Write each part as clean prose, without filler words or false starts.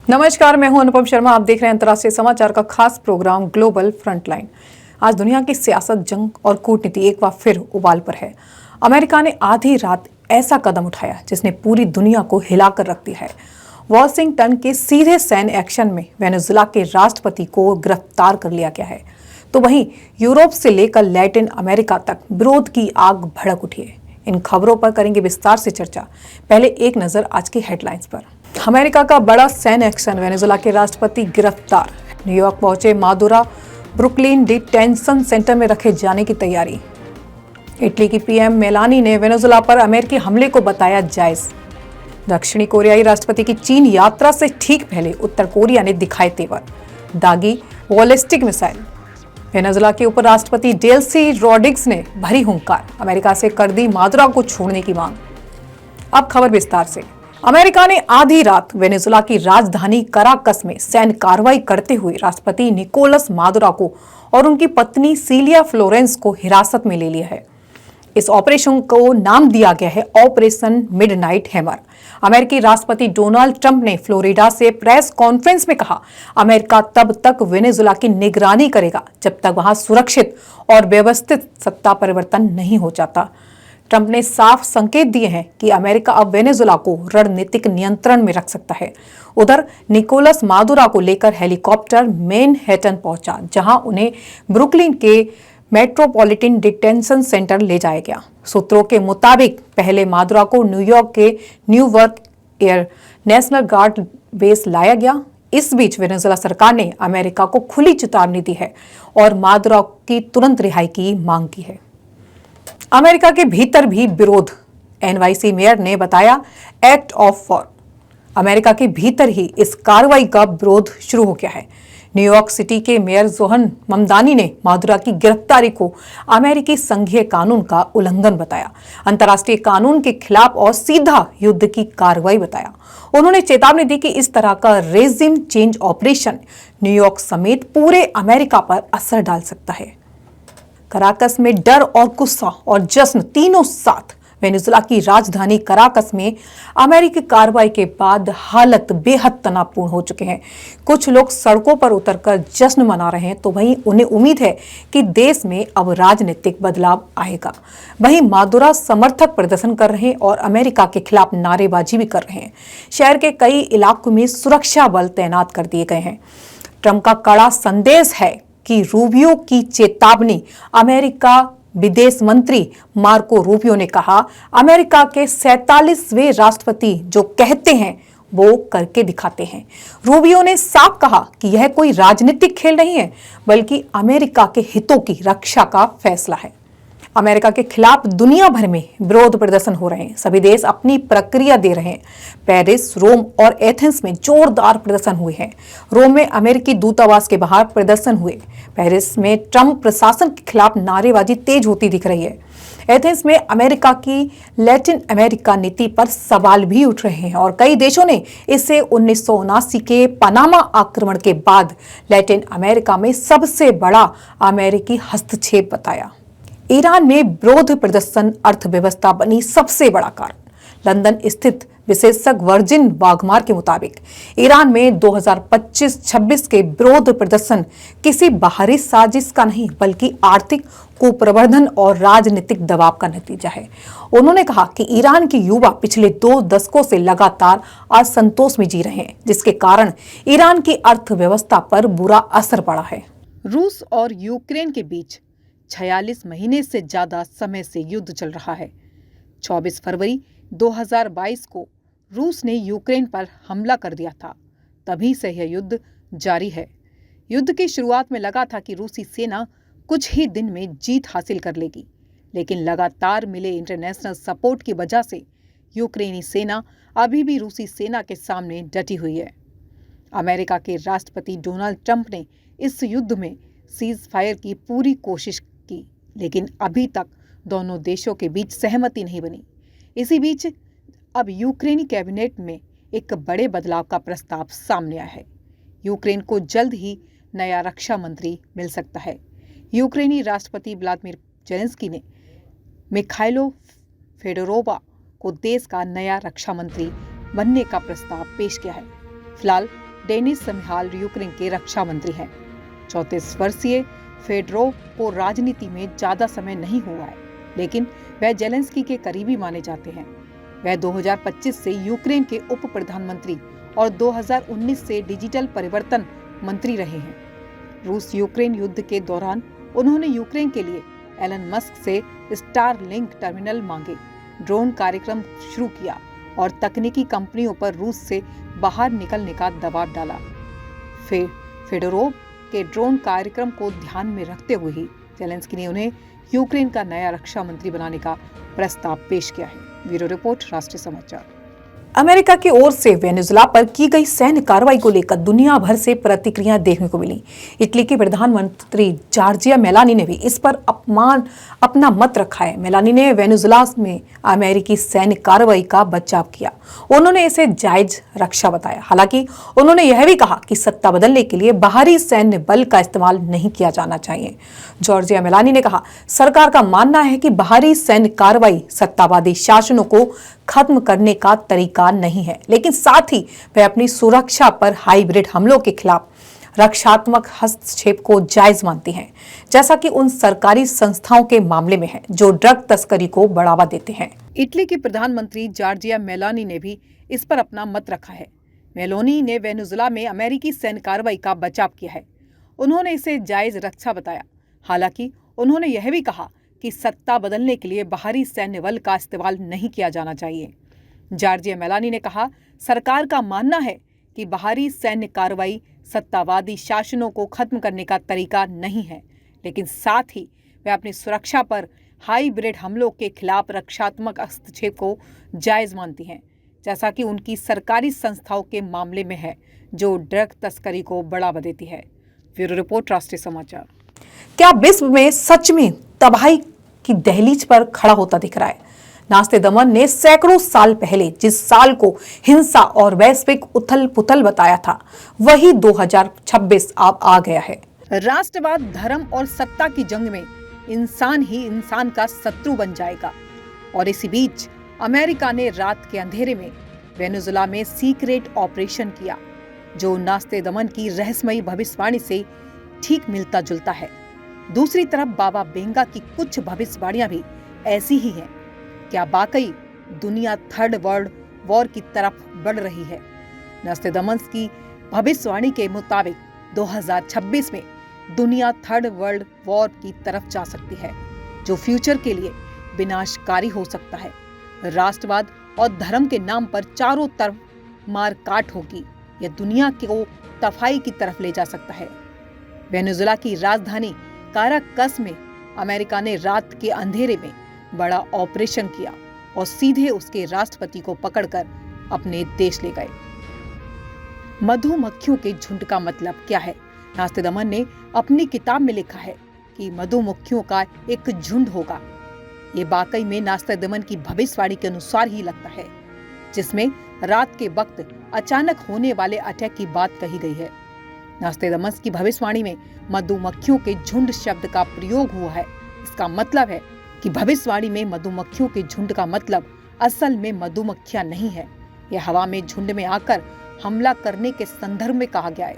नमस्कार, मैं हूं अनुपम शर्मा। आप देख रहे हैं अंतर्राष्ट्रीय समाचार का खास प्रोग्राम ग्लोबल फ्रंटलाइन। आज दुनिया की सियासत, जंग और कूटनीति एक बार फिर उबाल पर है। अमेरिका ने आधी रात ऐसा कदम उठाया जिसने पूरी दुनिया को हिलाकर रख दिया है। वॉशिंगटन के सीधे सैन्य एक्शन में वेनेजुएला के राष्ट्रपति को गिरफ्तार कर लिया गया है। तो वहीं यूरोप से लेकर लैटिन अमेरिका तक विरोध की आग भड़क उठी है। इन खबरों पर करेंगे विस्तार से चर्चा। पहले एक नजर आज की हेडलाइंस पर। अमेरिका का बड़ा सैन्य एक्शन, वेनेजुएला के राष्ट्रपति गिरफ्तार। न्यूयॉर्क पहुंचे मादुरो, ब्रुकलिन डिटेंशन सेंटर में रखे जाने की तैयारी। इटली की पीएम मेलानी ने वेनेजुएला पर अमेरिकी हमले को बताया जायज। दक्षिणी कोरियाई राष्ट्रपति की चीन यात्रा से ठीक पहले उत्तर कोरिया ने दिखाए तेवर, दागी बॉलिस्टिक मिसाइल। वेनेजुएला के उपराष्ट्रपति डेल्सी रोड्रिग्स ने भरी हुंकार, अमेरिका से कर दी मादुरो को छोड़ने की मांग। अब खबर विस्तार से। अमेरिका ने आधी रात वेनेजुएला की राजधानी कराकस में सैन्य कार्रवाई करते हुए राष्ट्रपति निकोलस मादुरो को और उनकी पत्नी सिलिया फ्लोरेंस को हिरासत में ले लिया है। इस ऑपरेशन को नाम दिया गया है ऑपरेशन मिडनाइट हैमर। अमेरिकी राष्ट्रपति डोनाल्ड ट्रंप ने फ्लोरिडा से प्रेस कॉन्फ्रेंस में कहा, अमेरिका तब तक वेनेजुएला की निगरानी करेगा जब तक वहां सुरक्षित और व्यवस्थित सत्ता परिवर्तन नहीं हो जाता। ट्रंप ने साफ संकेत दिए हैं कि अमेरिका अब वेनेजुएला को रणनीतिक नियंत्रण में रख सकता है। उधर निकोलस मादुरो को लेकर हेलीकॉप्टर मैनहट्टन पहुंचा, जहां उन्हें ब्रुकलिन के मेट्रोपॉलिटन डिटेंशन सेंटर ले जाया गया। सूत्रों के मुताबिक पहले मादुरो को न्यूयॉर्क के न्यूवर्क एयर नेशनल गार्ड बेस लाया गया। इस बीच वेनेजुएला सरकार ने अमेरिका को खुली चेतावनी दी है और मादुरो की तुरंत रिहाई की मांग की है। अमेरिका के भीतर भी विरोध, एनवाईसी मेयर ने बताया एक्ट ऑफ वॉर। अमेरिका के भीतर ही इस कार्रवाई का विरोध शुरू हो गया है। न्यूयॉर्क सिटी के मेयर जोहन ममदानी ने मादुरो की गिरफ्तारी को अमेरिकी संघीय कानून का उल्लंघन बताया, अंतर्राष्ट्रीय कानून के खिलाफ और सीधा युद्ध की कार्रवाई बताया। उन्होंने चेतावनी दी कि इस तरह का रेजिम चेंज ऑपरेशन न्यूयॉर्क समेत पूरे अमेरिका पर असर डाल सकता है। कराकस में डर और गुस्सा और जश्न तीनों साथ। वेनेजुएला की राजधानी कराकस में अमेरिकी कार्रवाई के बाद हालत बेहद तनावपूर्ण हो चुके हैं। कुछ लोग सड़कों पर उतरकर जश्न मना रहे हैं, तो वहीं उन्हें उम्मीद है कि देश में अब राजनीतिक बदलाव आएगा। वहीं मादुरो समर्थक प्रदर्शन कर रहे हैं और अमेरिका के खिलाफ नारेबाजी भी कर रहे हैं। शहर के कई इलाकों में सुरक्षा बल तैनात कर दिए गए हैं। ट्रंप का कड़ा संदेश है कि रूबियो की चेतावनी। अमेरिका विदेश मंत्री मार्को रूबियो ने कहा, अमेरिका के 47वें राष्ट्रपति जो कहते हैं वो करके दिखाते हैं। रूबियो ने साफ कहा कि यह कोई राजनीतिक खेल नहीं है, बल्कि अमेरिका के हितों की रक्षा का फैसला है। अमेरिका के खिलाफ दुनिया भर में विरोध प्रदर्शन हो रहे हैं। सभी देश अपनी प्रक्रिया दे रहे हैं। पेरिस, रोम और एथेंस में जोरदार प्रदर्शन हुए हैं। रोम में अमेरिकी दूतावास के बाहर प्रदर्शन हुए। पेरिस में ट्रंप प्रशासन के खिलाफ नारेबाजी तेज होती दिख रही है। एथेंस में अमेरिका की लैटिन अमेरिका नीति पर सवाल भी उठ रहे हैं और कई देशों ने इसे 1979 के पनामा आक्रमण के बाद लैटिन अमेरिका में सबसे बड़ा अमेरिकी हस्तक्षेप बताया। ईरान में विरोध प्रदर्शन अर्थव्यवस्था बनी सबसे बड़ा कारण। लंदन स्थित विशेषज्ञ वर्जिन वागमार के मुताबिक ईरान में 2025-26 के विरोध प्रदर्शन किसी बाहरी साजिश का नहीं, बल्कि आर्थिक कुप्रबंधन और राजनीतिक दबाव का नतीजा है। उन्होंने कहा कि ईरान के युवा पिछले 2 दशकों से लगातार असंतोष में जी रहे हैं, जिसके कारण ईरान की अर्थव्यवस्था पर बुरा असर पड़ा है। रूस और यूक्रेन के बीच 46 महीने से ज्यादा समय से युद्ध चल रहा है। 24 फरवरी 2022 को रूस ने यूक्रेन पर हमला कर दिया था। तभी से यह युद्ध जारी है। युद्ध की शुरुआत में लगा था कि रूसी सेना कुछ ही दिन में जीत हासिल कर लेगी, लेकिन लगातार मिले इंटरनेशनल सपोर्ट की वजह से यूक्रेनी सेना अभी भी रूसी सेना के सामने डटी हुई है। अमेरिका के राष्ट्रपति डोनाल्ड ट्रंप ने इस युद्ध में सीज फायर की पूरी कोशिश की, लेकिन अभी तक दोनों देशों के बीच सहमति नहीं बनी। इसी बीच अब यूक्रेनी कैबिनेट में एक बड़े बदलाव का प्रस्ताव सामने आया है। यूक्रेन को जल्द ही नया रक्षा मंत्री मिल सकता है। यूक्रेनी राष्ट्रपति व्लादिमीर जेलेंस्की ने मिखाइलो फेडोरोवा को देश का नया रक्षा मंत्री बनने का प्रस्ताव पेश किया है। फिलहाल डेनिस समिहाल यूक्रेन के रक्षा मंत्री हैं। 34 वर्षीय फेडरोव को राजनीति में ज्यादा समय नहीं हुआ है, लेकिन वह जेलेंस्की के करीबी माने जाते हैं। वह 2025 से यूक्रेन के उप प्रधानमंत्री और 2019 से डिजिटल परिवर्तन मंत्री रहे हैं। रूस यूक्रेन युद्ध के दौरान उन्होंने यूक्रेन के लिए एलन मस्क से स्टारलिंक टर्मिनल मांगे, ड्रोन कार्यक्रम शुरू किया और तकनीकी कंपनियों पर रूस से बाहर निकलने का दबाव डाला। फेडोरोव के ड्रोन कार्यक्रम को ध्यान में रखते हुए ही जेलेंस्की ने उन्हें यूक्रेन का नया रक्षा मंत्री बनाने का प्रस्ताव पेश किया है। ब्यूरो रिपोर्ट, राष्ट्रीय समाचार। अमेरिका की ओर से वेनेजुला पर की गई सैन्य कार्रवाई को लेकर दुनिया भर से प्रतिक्रियाएं देखने को मिली। इटली की प्रधानमंत्री जॉर्जिया मेलोनी ने भी इस पर अपना मत रखा है। मेलोनी ने वेनेजुला में अमेरिकी सैन्य कार्रवाई का बचाव किया। उन्होंने इसे जायज रक्षा बताया। हालांकि उन्होंने यह भी कहा कि सत्ता बदलने के लिए बाहरी सैन्य बल का इस्तेमाल नहीं किया जाना चाहिए। जॉर्जिया मेलोनी ने कहा, सरकार का मानना है कि बाहरी सैन्य कार्रवाई सत्तावादी शासनों को खत्म करने का तरीका नहीं है, लेकिन साथ ही वे अपनी सुरक्षा पर हाइब्रिड हमलों के खिलाफ रक्षात्मक हस्तक्षेप को जायज मानती हैं, जैसा कि उन सरकारी संस्थाओं के मामले में है जो ड्रग तस्करी को बढ़ावा देते हैं। इटली की प्रधानमंत्री जॉर्जिया मेलोनी ने भी इस पर अपना मत रखा है। मेलोनी ने वेनेजुला में अमेरिकी सैन्य कार्रवाई का बचाव किया है। उन्होंने इसे जायज रक्षा बताया। हालांकि उन्होंने यह भी कहा कि सत्ता बदलने के लिए बाहरी सैन्य बल का इस्तेमाल नहीं किया जाना चाहिए। जॉर्जिया मेलोनी ने कहा, सरकार का मानना है कि बाहरी सैन्य कार्रवाई सत्तावादी शासनों को खत्म करने का तरीका नहीं है, लेकिन साथ ही वे अपनी सुरक्षा पर हाइब्रिड हमलों के खिलाफ रक्षात्मक हस्तक्षेप को जायज मानती हैं, जैसा कि उनकी सरकारी संस्थाओं के मामले में है जो ड्रग तस्करी को बढ़ावा देती है। ब्यूरो रिपोर्ट, राष्ट्रीय समाचार। क्या विश्व में सच में तबाही की दहलीज पर खड़ा होता दिख रहा है? नास्ते दमन ने सैकड़ों साल पहले जिस साल को हिंसा और वैश्विक उथल पुथल बताया था, वही 2026 अब आ गया है। राष्ट्रवाद, धर्म और सत्ता की जंग में इंसान ही इंसान का शत्रु बन जाएगा। और इसी बीच अमेरिका ने रात के अंधेरे में वेनेजुला में सीक्रेट ऑपरेशन किया, जो नास्ते दमन की रहस्यमयी भविष्यवाणी से ठीक मिलता जुलता है। दूसरी तरफ बाबा बेंगा की कुछ भविष्यवाणियां भी ऐसी ही हैं। क्या वाकई दुनिया थर्ड वर्ल्ड वॉर की तरफ बढ़ रही है? नास्टेडमस की भविष्यवाणी के मुताबिक 2026 में दुनिया थर्ड वर्ल्ड वॉर की तरफ जा सकती है, जो फ्यूचर के लिए विनाशकारी हो सकता है। राष्ट्रवाद और धर्म के नाम पर चारों तरफ मार काट होगी। यह दुनिया को तबाही की तरफ ले जा सकता है। वेनेजुला की राजधानी काराकस में अमेरिका ने रात के अंधेरे में बड़ा ऑपरेशन किया और सीधे उसके राष्ट्रपति को पकड़कर अपने देश ले गए। मधुमक्खियों के झुंड का मतलब क्या है? नास्ते दमन ने अपनी किताब में लिखा है कि मधुमक्खियों का एक झुंड होगा। ये वाकई में नास्ते दमन की भविष्यवाणी के अनुसार ही लगता है, जिसमें रात के वक्त अचानक होने वाले अटैक की बात कही गई है। नास्टेडमस की भविष्यवाणी में मधुमक्खियों के झुंड शब्द का प्रयोग हुआ है। इसका मतलब है कि भविष्यवाणी में मधुमक्खियों के झुंड का मतलब असल में मधुमक्खियां नहीं है। यह हवा में झुंड में आकर हमला करने के संदर्भ में कहा गया है।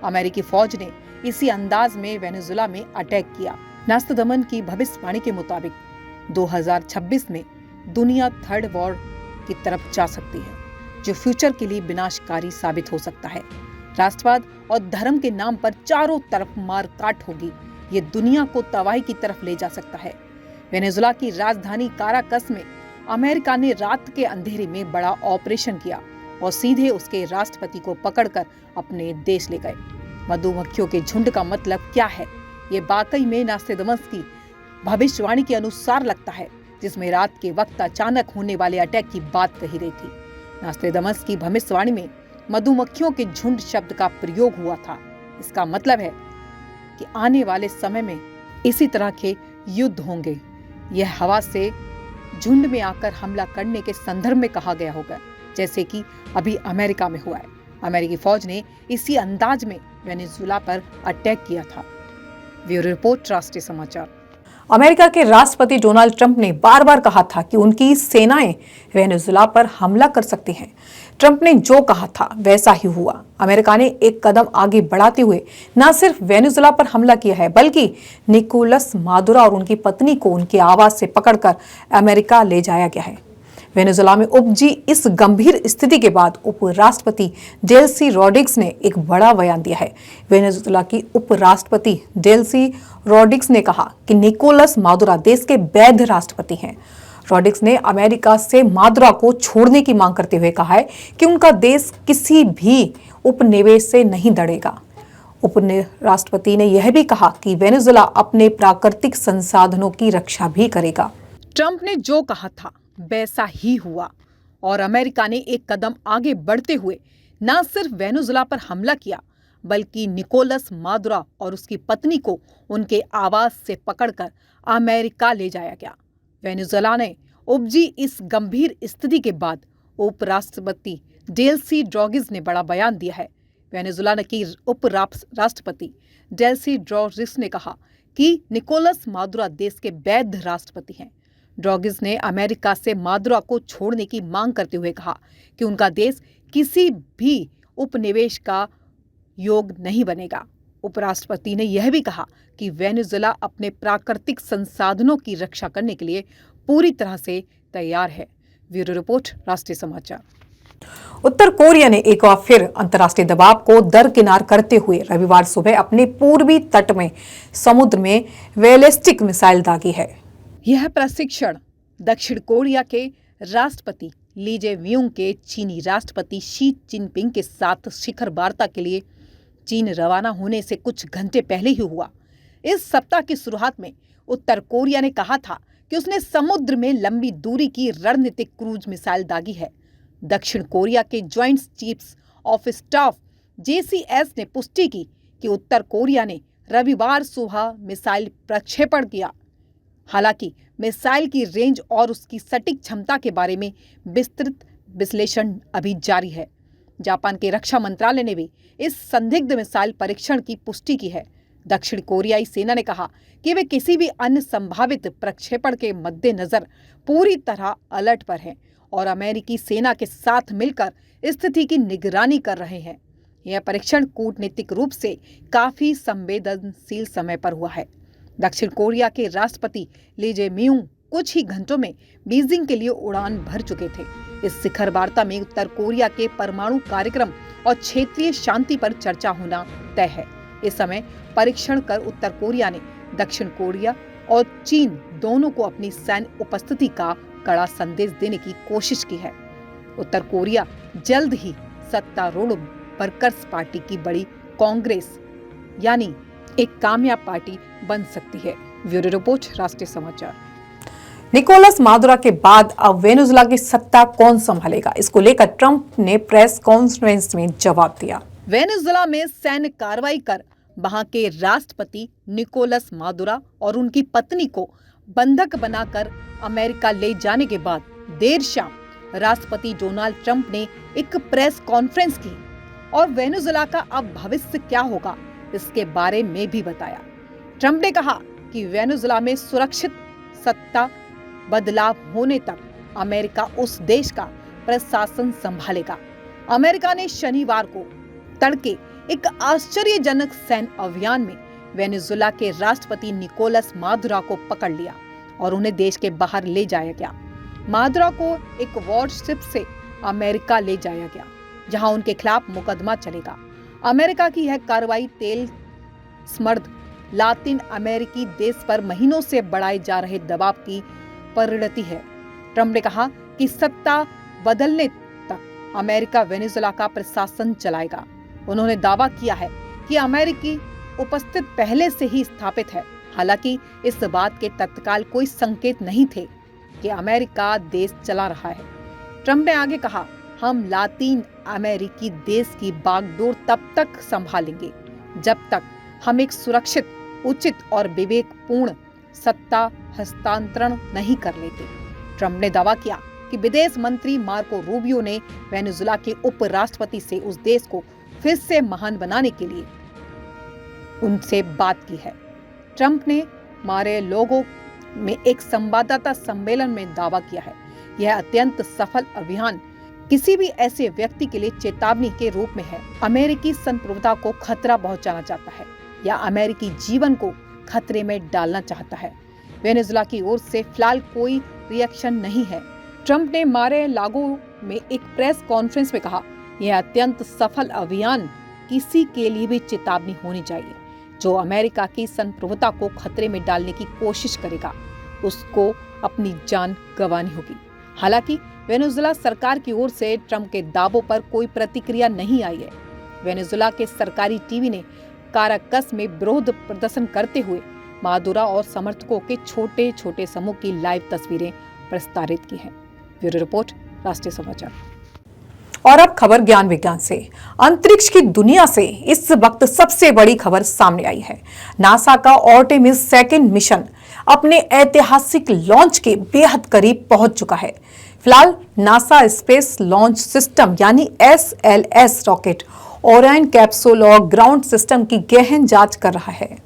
अमेरिकी फौज ने इसी अंदाज में वेनेजुला में अटैक किया। नास्टेडमस की भविष्यवाणी के मुताबिक 2026 में दुनिया थर्ड वॉर की तरफ जा सकती है, जो फ्यूचर के लिए विनाशकारी साबित हो सकता है। राष्ट्रवाद और धर्म के नाम पर चारों तरफ मार काट होगी। ये दुनिया को तबाही की तरफ ले जा सकता है। वेनेजुला की राजधानी काराकस में अमेरिका ने रात के अंधेरे में बड़ा ऑपरेशन किया और सीधे उसके राष्ट्रपति को पकड़कर अपने देश ले गए। मधुमक्खियों के झुंड का मतलब क्या है? ये वाकई में नास्टेडमस की भविष्यवाणी के अनुसार लगता है, जिसमें रात के वक्त अचानक होने वाले अटैक की बात कही गई थी। नास्टेडमस की भविष्यवाणी में मधुमक्खियों के झुंड शब्द का प्रयोग हुआ था। इसका मतलब है कि आने वाले समय में इसी तरह के युद्ध होंगे। यह हवा से झुंड में आकर हमला करने के संदर्भ में कहा गया होगा, जैसे कि अभी अमेरिका में हुआ है। अमेरिकी फौज ने इसी अंदाज में वेनेजुला पर अटैक किया था। ब्यूरो रिपोर्ट, राष्ट्रीय समाचार। अमेरिका के राष्ट्रपति डोनाल्ड ट्रंप ने बार बार कहा था कि उनकी सेनाएं वेनेजुएला पर हमला कर सकती हैं। ट्रंप ने जो कहा था वैसा ही हुआ। अमेरिका ने एक कदम आगे बढ़ाते हुए न सिर्फ वेनेजुएला पर हमला किया है, बल्कि निकोलस मादुरो और उनकी पत्नी को उनके आवास से पकड़कर अमेरिका ले जाया गया है। वेनेजुएला में उपजी इस गंभीर स्थिति के बाद उपराष्ट्रपति डेल्सी रोड्रिग्स ने एक बड़ा बयान दिया है। वेनेजुएला की उपराष्ट्रपति डेल्सी रोड्रिग्स ने कहा कि निकोलस मादुरो देश के वैध राष्ट्रपति हैं। रोड्रिग्स ने अमेरिका से मादुरो को छोड़ने की मांग करते हुए कहा है कि उनका देश किसी भी उपनिवेश से नहीं डरेगा। उपराष्ट्रपति ने यह भी कहा कि वेनेजुएला अपने प्राकृतिक संसाधनों की रक्षा भी करेगा। ट्रंप ने जो कहा था वैसा ही हुआ और अमेरिका ने एक कदम आगे बढ़ते हुए न सिर्फ वेनेजुएला पर हमला किया, बल्कि निकोलस मादुरो और उसकी पत्नी को उनके आवास से पकड़कर अमेरिका ले जाया गया। वेनेजुएला ने उपजी इस गंभीर स्थिति के बाद उपराष्ट्रपति डेल्सी रोड्रिग्स ने बड़ा बयान दिया है। वेनेजुएला की उपराष्ट्रपति डेल्सी रोड्रिग्स ने कहा कि निकोलस मादुरो देश के वैध राष्ट्रपति हैं। रोड्रिग्स ने अमेरिका से मादुरो को छोड़ने की मांग करते हुए कहा कि उनका देश किसी भी उपनिवेश का योग नहीं बनेगा। उपराष्ट्रपति ने यह भी कहा कि वेनेजुएला अपने प्राकृतिक संसाधनों की रक्षा करने के लिए पूरी तरह से तैयार है। ब्यूरो रिपोर्ट, राष्ट्रीय समाचार। उत्तर कोरिया ने एक बार फिर अंतर्राष्ट्रीय दबाव को दरकिनार करते हुए रविवार सुबह अपने पूर्वी तट में समुद्र में बैलिस्टिक मिसाइल दागी है। यह प्रशिक्षण दक्षिण कोरिया के राष्ट्रपति ली जे-म्यूंग के चीनी राष्ट्रपति शी जिनपिंग के साथ शिखर वार्ता के लिए चीन रवाना होने से कुछ घंटे पहले ही हुआ। इस सप्ताह की शुरुआत में उत्तर कोरिया ने कहा था कि उसने समुद्र में लंबी दूरी की रणनीतिक क्रूज मिसाइल दागी है। दक्षिण कोरिया के joint chiefs of staff JCS ने पुष्टि की कि उत्तर कोरिया ने रविवार सुबह मिसाइल प्रक्षेपण किया। हालांकि मिसाइल की रेंज और उसकी सटीक क्षमता के बारे में विस्तृत विश्लेषण अभी जारी है। जापान के रक्षा मंत्रालय ने भी इस संदिग्ध मिसाइल परीक्षण की पुष्टि की है। दक्षिण कोरियाई सेना ने कहा कि वे किसी भी अन्य संभावित प्रक्षेपण के मद्देनजर पूरी तरह अलर्ट पर हैं और अमेरिकी सेना के साथ मिलकर स्थिति की निगरानी कर रहे हैं। यह परीक्षण कूटनीतिक रूप से काफी संवेदनशील समय पर हुआ है। दक्षिण कोरिया के राष्ट्रपति ली जे-म्यूंग कुछ ही घंटों में बीजिंग के लिए उड़ान भर चुके थे। इस शिखर वार्ता में उत्तर कोरिया के परमाणु कार्यक्रम और क्षेत्रीय शांति पर चर्चा होना तय है। इस समय परीक्षण कर उत्तर कोरिया ने दक्षिण कोरिया और चीन दोनों को अपनी सैन्य उपस्थिति का कड़ा संदेश देने की कोशिश की है। उत्तर कोरिया जल्द ही सत्तारूढ़ वर्कर्स पार्टी की बड़ी कांग्रेस यानी एक कामयाब पार्टी बन सकती है। ब्यूरो रिपोर्ट, राष्ट्रीय समाचार। निकोलस मादुरो के बाद अब वेनेजुएला की सत्ता कौन संभालेगा, इसको लेकर ट्रंप ने प्रेस कॉन्फ्रेंस में जवाब दिया। वेनेजुएला में सैन्य कार्रवाई कर वहां के राष्ट्रपति निकोलस मादुरो और उनकी पत्नी को बंधक बनाकर अमेरिका ले जाने के बाद देर शाम राष्ट्रपति डोनाल्ड ट्रंप ने एक प्रेस कॉन्फ्रेंस की और वेनेजुएला का अब भविष्य क्या होगा इसके बारे में भी बताया। ट्रंप ने कहा कि वेनेजुएला में सुरक्षित सत्ता बदलाव होने तक अमेरिका उस देश का प्रशासन संभालेगा। अमेरिका ने शनिवार को तड़के एक आश्चर्यजनक सैन्य अभियान में वेनेजुएला के राष्ट्रपति निकोलस मादुरो को पकड़ लिया और उन्हें देश के बाहर ले जाया गया। मादुरो को एक वॉरशिप से अमेरिका ले जाया गया, जहां उनके खिलाफ मुकदमा चलेगा। अमेरिका की यह कार्रवाई तेल समृद्ध लातिन अमेरिकी देश पर महीनों से बढ़ाए जा रहे दबाव की परिणति है। ट्रंप ने कहा कि सत्ता बदलने तक अमेरिका वेनेजुएला का प्रशासन चलाएगा। उन्होंने दावा किया है कि अमेरिकी उपस्थित पहले से ही स्थापित है। हालांकि इस बात के तत्काल कोई संकेत नहीं थे कि अमेरिका देश चला रहा है। ट्रंप ने आगे कहा, हम लातीन अमेरिकी देश की बागडोर तब तक संभालेंगे जब तक हम एक सुरक्षित, उचित और विवेकपूर्ण सत्ता हस्तांतरण नहीं कर लेते। ट्रंप ने दावा किया कि विदेश मंत्री मार्को रूबियो ने वेनेजुएला के उपराष्ट्रपति से उस देश को फिर से महान बनाने के लिए उनसे बात की है। ट्रंप ने मारे लोगों में एक संवाददाता सम्मेलन में दावा किया है। यह अत्यंत सफल अभियान किसी भी ऐसे व्यक्ति के लिए चेतावनी के रूप में है। अमेरिकी संप्रभुता को खतरा पहुंचाना चाहता है या अमेरिकी जीवन को खतरे में डालना चाहता है। वेनेजुएला की ओर से फिलहाल कोई रिएक्शन नहीं है। ट्रंप ने मार-ए-लागो में एक प्रेस कॉन्फ्रेंस में कहा, यह अत्यंत सफल अभियान किसी के लिए भी चेतावनी होनी चाहिए। जो अमेरिका की संप्रभुता को खतरे में डालने की कोशिश करेगा, उसको अपनी जान गंवानी होगी। हालांकि वेनेजुएला सरकार की ओर से ट्रंप के दावों पर कोई प्रतिक्रिया नहीं आई है। वेनेजुएला के सरकारी टीवी ने काराकस में विरोध प्रदर्शन करते हुए मादुरो और समर्थकों के छोटे छोटे समूह की लाइव तस्वीरें प्रसारित की हैं। ब्यूरो रिपोर्ट, राष्ट्रीय समाचार। और अब खबर ज्ञान विज्ञान से। अंतरिक्ष की दुनिया से इस वक्त सबसे बड़ी खबर सामने आई है। नासा का आर्टेमिस 2 मिशन अपने ऐतिहासिक लॉन्च के बेहद करीब पहुंच चुका है। फिलहाल नासा स्पेस लॉन्च सिस्टम यानी SLS रॉकेट, ओरियन कैप्सूल और ग्राउंड सिस्टम की गहन जांच कर रहा है।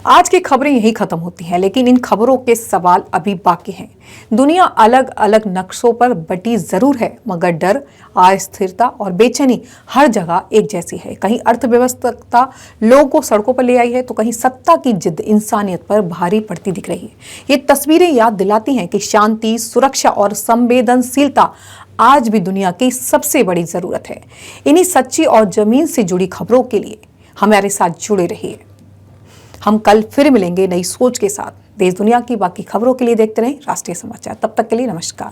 आज की खबरें यही खत्म होती हैं, लेकिन इन खबरों के सवाल अभी बाकी हैं। दुनिया अलग अलग नक्शों पर बटी जरूर है, मगर डर, अस्थिरता और बेचैनी हर जगह एक जैसी है। कहीं अर्थव्यवस्था लोगों को सड़कों पर ले आई है, तो कहीं सत्ता की जिद इंसानियत पर भारी पड़ती दिख रही है। ये तस्वीरें याद दिलाती हैं कि शांति, सुरक्षा और संवेदनशीलता आज भी दुनिया की सबसे बड़ी जरूरत है। इन्हीं सच्ची और जमीन से जुड़ी खबरों के लिए हमारे साथ जुड़े रहिए। हम कल फिर मिलेंगे नई सोच के साथ। देश दुनिया की बाकी खबरों के लिए देखते रहें राष्ट्रीय समाचार। तब तक के लिए नमस्कार।